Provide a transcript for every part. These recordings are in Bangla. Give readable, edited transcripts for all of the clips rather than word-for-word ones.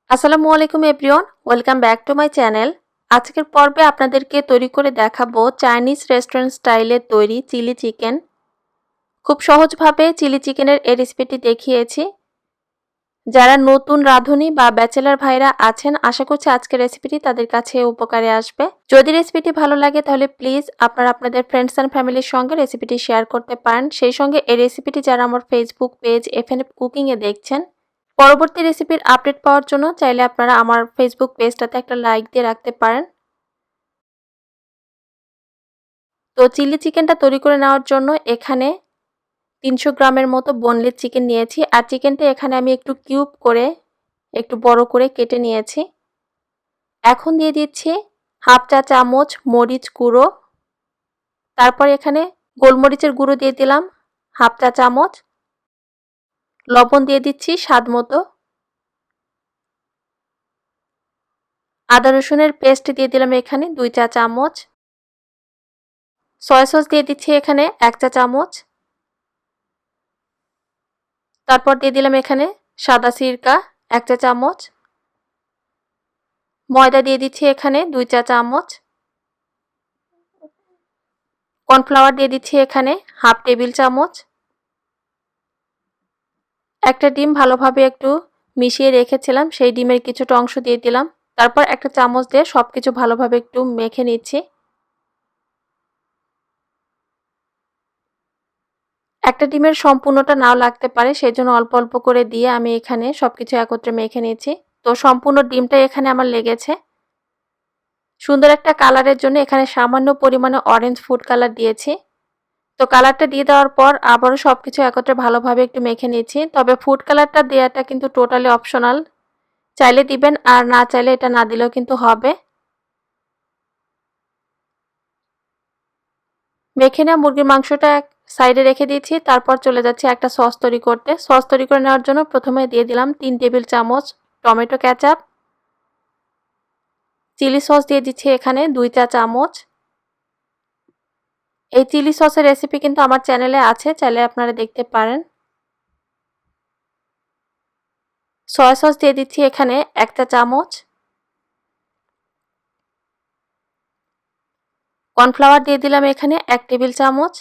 আসসালামুয়ালাইকুম everyone, welcome back to my channel. আজকের পর্বে আপনাদেরকে তৈরি করে দেখাবো চাইনিজ রেস্টুরেন্ট স্টাইলে তৈরি চিলি চিকেন। খুব সহজভাবে চিলি চিকেনের এই রেসিপিটি দেখিয়েছি। যারা নতুন রাঁধুনি বা ব্যাচেলার ভাইরা আছেন, আশা করছি আজকের রেসিপিটি তাদের কাছে উপকারে আসবে। যদি রেসিপিটি ভালো লাগে তাহলে প্লিজ আপনারা আপনাদের ফ্রেন্ডস অ্যান্ড ফ্যামিলির সঙ্গে রেসিপিটি শেয়ার করতে পারেন। সেই সঙ্গে এই রেসিপিটি যারা আমার ফেসবুক পেজ fnfcooking-এ দেখছেন, পরবর্তী রেসিপির আপডেট পাওয়ার জন্য চাইলে আপনারা আমার ফেসবুক পেজটাতে একটা লাইক দিয়ে রাখতে পারেন। তো চিলি চিকেনটা তৈরি করে নেওয়ার জন্য এখানে 300 গ্রামের মতো বোনলেস চিকেন নিয়েছি। আর চিকেনটা এখানে আমি একটু কিউব করে একটু বড় করে কেটে নিয়েছি। এখন দিয়ে দিচ্ছি হাফ চা চামচ মরিচ গুঁড়ো। তারপর এখানে গোলমরিচের গুঁড়ো দিয়ে দিলাম হাফ চা চামচ। লবণ দিয়ে দিচ্ছি স্বাদ মতো। আদা রসুনের পেস্ট দিয়ে দিলাম এখানে 2 চা চামচ। সয়া সস দিয়ে দিচ্ছি এখানে 1 চা চামচ। তারপর দিয়ে দিলাম এখানে সাদা সিরকা 1 চা চামচ। ময়দা দিয়ে দিচ্ছি এখানে 2 চা চামচ। কর্নফ্লাওয়ার দিয়ে দিচ্ছি এখানে হাফ টেবিল চামচ। একটা ডিম ভালোভাবে একটু মিশিয়ে রেখেছিলাম, সেই ডিমের কিছুটা অংশ দিয়ে দিলাম। তারপর একটা চামচ দিয়ে সবকিছু ভালোভাবে একটু মেখে নিচ্ছি। একটা ডিমের সম্পূর্ণটা নাও লাগতে পারে, সেই জন্য অল্প অল্প করে দিয়ে আমি এখানে সবকিছু একত্রে মেখে নিয়েছি। তো সম্পূর্ণ ডিমটা এখানে আমার লেগেছে। সুন্দর একটা কালারের জন্য এখানে সামান্য পরিমাণে অরেঞ্জ ফুড কালার দিয়েছি। তো কালারটা দিয়ে দেওয়ার পর আবারও সবকিছু একত্রে ভালোভাবে একটু মেখে নিয়েছি। তবে ফুড কালারটা দেওয়াটা কিন্তু টোটালি অপশনাল, চাইলে দিবেন আর না চাইলে এটা না দিলেও কিন্তু হবে। মেখে নেওয়া মুরগির মাংসটা এক সাইডে রেখে দিয়েছি। তারপর চলে যাচ্ছে একটা সস তৈরি করতে। সস তৈরি করে নেওয়ার জন্য প্রথমে দিয়ে দিলাম 3 টেবিল চামচ টমেটো কেচাপ। চিলি সস দিয়ে দিচ্ছি এখানে 2 চা চামচ। এই চিলি সসের রেসিপি কিন্তু আমার চ্যানেলে আছে, চাইলে আপনারা দেখতে পারেন। সয়া সস দিয়ে দিচ্ছি এখানে 1 চা চামচ। কর্নফ্লাওয়ার দিয়ে দিলাম এখানে 1 টেবিল চামচ।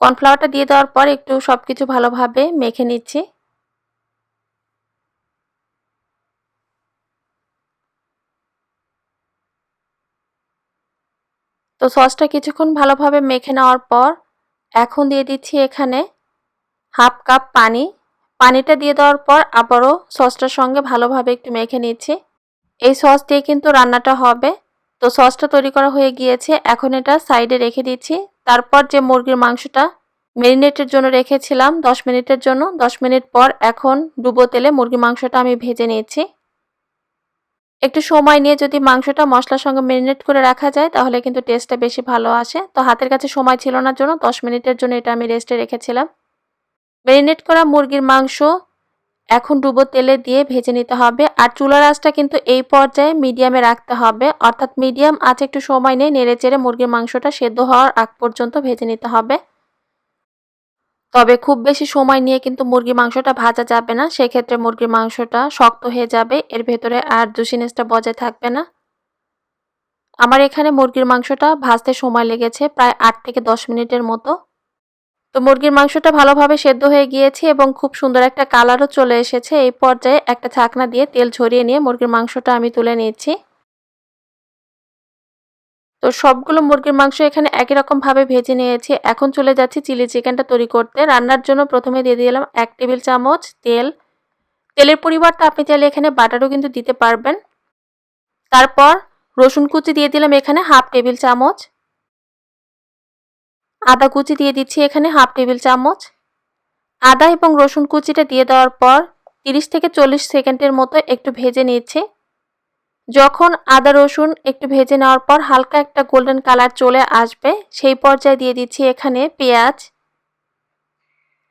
কর্নফ্লাওয়ারটা দিয়ে দেওয়ার পর একটু সবকিছু ভালোভাবে মেখে নিচ্ছি। তো সসটা কিছুক্ষণ ভালোভাবে মেখে নেওয়ার পর এখন দিয়ে দিচ্ছি এখানে হাফ কাপ পানি। পানিটা দিয়ে দেওয়ার পর আবারও সসটার সঙ্গে ভালোভাবে একটু মেখে নিচ্ছি। এই সস দিয়ে কিন্তু রান্নাটা হবে। তো সসটা তৈরি করা হয়ে গিয়েছে, এখন এটা সাইডে রেখে দিচ্ছি। তারপর যে মুরগির মাংসটা মেরিনেটের জন্য রেখেছিলাম 10 মিনিটের জন্য, 10 মিনিট পর এখন ডুবো তেলে মুরগির মাংসটা আমি ভেজে নিচ্ছি। একটু সময় নিয়ে যদি মাংসটা মশলার সঙ্গে মেরিনেট করে রাখা যায় তাহলে কিন্তু টেস্টটা বেশি ভালো আসে। তো হাতের কাছে সময় ছিল না জন্য 10 মিনিটের জন্য এটা আমি রেস্টে রেখেছিলাম। মেরিনেট করা মুরগির মাংস এখন ডুবো তেলে দিয়ে ভেজে নিতে হবে। আর চুলার আঁচটা কিন্তু এই পর্যায়ে মিডিয়ামে রাখতে হবে, অর্থাৎ মিডিয়াম আঁচে একটু সময় নিয়ে নেড়েচেড়ে মুরগির মাংসটা সেদ্ধ হওয়ার আগ পর্যন্ত ভেজে নিতে হবে। তবে খুব বেশি সময় নিয়ে কিন্তু মুরগির মাংসটা ভাজা যাবে না, সেক্ষেত্রে মুরগির মাংসটা শক্ত হয়ে যাবে, এর ভেতরে আর জুসিনেসটা বজায় থাকবে না। আমার এখানে মুরগির মাংসটা ভাজতে সময় লেগেছে প্রায় 8 থেকে 10 মিনিটের মতো। তো মুরগির মাংসটা ভালোভাবে সেদ্ধ হয়ে গিয়েছে এবং খুব সুন্দর একটা কালারও চলে এসেছে। এই পর্যায়ে একটা ছাকনা দিয়ে তেল ঝরিয়ে নিয়ে মুরগির মাংসটা আমি তুলে নিচ্ছি। তো সবগুলো মুরগির মাংস এখানে একই রকম ভাবে ভেজে নিয়েছি। এখন চলে যাচ্ছি চিলি চিকেনটা তৈরি করতে। রান্নার জন্য প্রথমে দিয়ে দিলাম 1 টেবিল চামচ তেল। তেলের পরিবর্তে আপনি চাইলে এখানে বাটারও কিন্তু দিতে পারবেন। তারপর রসুন কুচি দিয়ে দিলাম এখানে হাফ টেবিল চামচ। আদা কুচি দিয়ে দিচ্ছি এখানে হাফ টেবিল চামচ। আদা এবং রসুন কুচিটা দিয়ে দেওয়ার পর 30 থেকে 40 সেকেন্ডের মতো একটু ভেজে নিচ্ছি। যখন আদা রসুন একটু ভেজে নেওয়ার পর হালকা একটা গোল্ডেন কালার চলে আসবে, সেই পর্যায়ে দিয়ে দিচ্ছি এখানে পেঁয়াজ।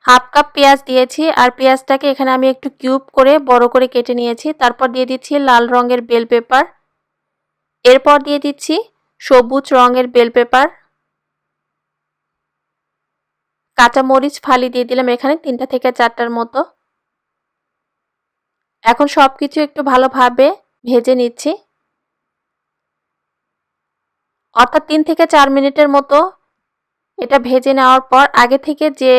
হাফ কাপ পেঁয়াজ দিয়েছি আর পেঁয়াজটাকে এখানে আমি একটু কিউব করে বড় করে কেটে নিয়েছি। তারপর দিয়ে দিচ্ছি লাল রঙের বেল পেপার। এরপর দিয়ে দিচ্ছি সবুজ রঙের বেল পেপার। কাঁচা মরিচ ফালি দিয়ে দিলাম এখানে 3টা থেকে 4টার মতো। এখন সবকিছু একটু ভালোভাবে ভেজে নিচ্ছি, অর্থাৎ 3 থেকে 4 মিনিটের মতো এটা ভেজে নেওয়ার পর আগে থেকে যে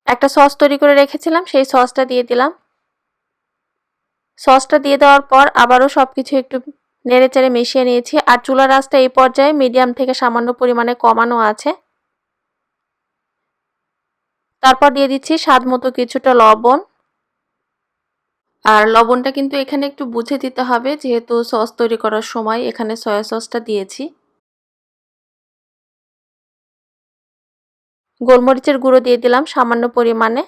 একটা সস তৈরি করে রেখেছিলাম সেই সসটা দিয়ে দিলাম। সসটা দিয়ে দেওয়ার পর আবারও সবকিছু একটু নেড়েচেড়ে মিশিয়ে নিয়েছি। আর চুলার আঁচটা এই পর্যায়ে মিডিয়াম থেকে সামান্য পরিমাণে কমানো আছে। তারপর দিয়ে দিচ্ছি স্বাদমতো কিছুটা লবণ। আর লবণটা কিন্তু এখানে একটু বুঝে দিতে হবে, যেহেতু সস তৈরি করার সময় এখানে সয়া সসটা দিয়েছি। গোলমরিচের গুঁড়ো দিয়ে দিলাম সামান্য পরিমাণে।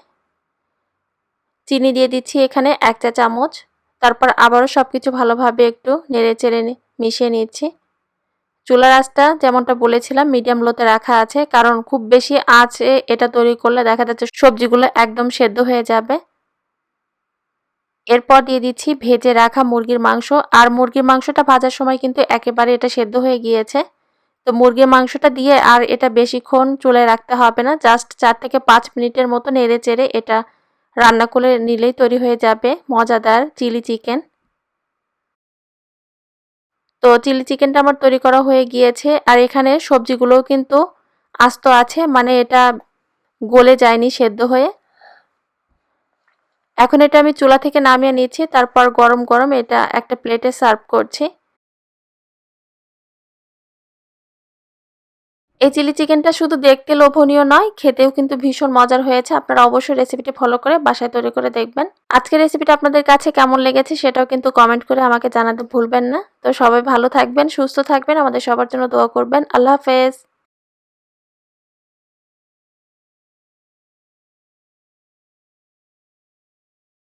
চিনি দিয়ে দিচ্ছি এখানে 1 চা চামচ। তারপর আবারও সবকিছু ভালোভাবে একটু নেড়েচেড়ে মিশিয়ে নিচ্ছি। চুলার আঁচটা যেমনটা বলেছিলাম মিডিয়াম লোতে রাখা আছে, কারণ খুব বেশি আঁচে এটা তৈরি করলে দেখা যাচ্ছে সবজিগুলো একদম সেদ্ধ হয়ে যাবে। এরপর দিয়ে দিচ্ছি ভেজে রাখা মুরগির মাংস। আর মুরগির মাংসটা ভাজার সময় কিন্তু একেবারে এটা সেদ্ধ হয়ে গিয়েছে। তো মুরগির মাংসটা দিয়ে আর এটা বেশিক্ষণ চুলায় রাখতে হবে না, জাস্ট 4 থেকে 5 মিনিটের মতো নেড়েচেড়ে এটা রান্না করে নিলেই তৈরি হয়ে যাবে মজাদার চিলি চিকেন। তো চিলি চিকেনটা আমার তৈরি করা হয়ে গিয়েছে। আর এখানে সবজিগুলোও কিন্তু আস্ত আছে, মানে এটা গলে যায়নি সেদ্ধ হয়ে। এখন এটা আমি চুলা থেকে নামিয়ে নিচ্ছি, তারপর গরম গরম এটা একটা প্লেটে সার্ভ করছি। এই চিলি চিকেনটা শুধু দেখতে লোভনীয় নয়, খেতেও কিন্তু ভীষণ মজার হয়েছে। আপনারা অবশ্যই রেসিপিটি ফলো করে বাসায় তৈরি করে দেখবেন। আজকের রেসিপিটা আপনাদের কাছে কেমন লেগেছে সেটাও কিন্তু কমেন্ট করে আমাকে জানাতে ভুলবেন না। তো সবাই ভালো থাকবেন, সুস্থ থাকবেন, আমাদের সবার জন্য দোয়া করবেন। আল্লাহ হাফেজ।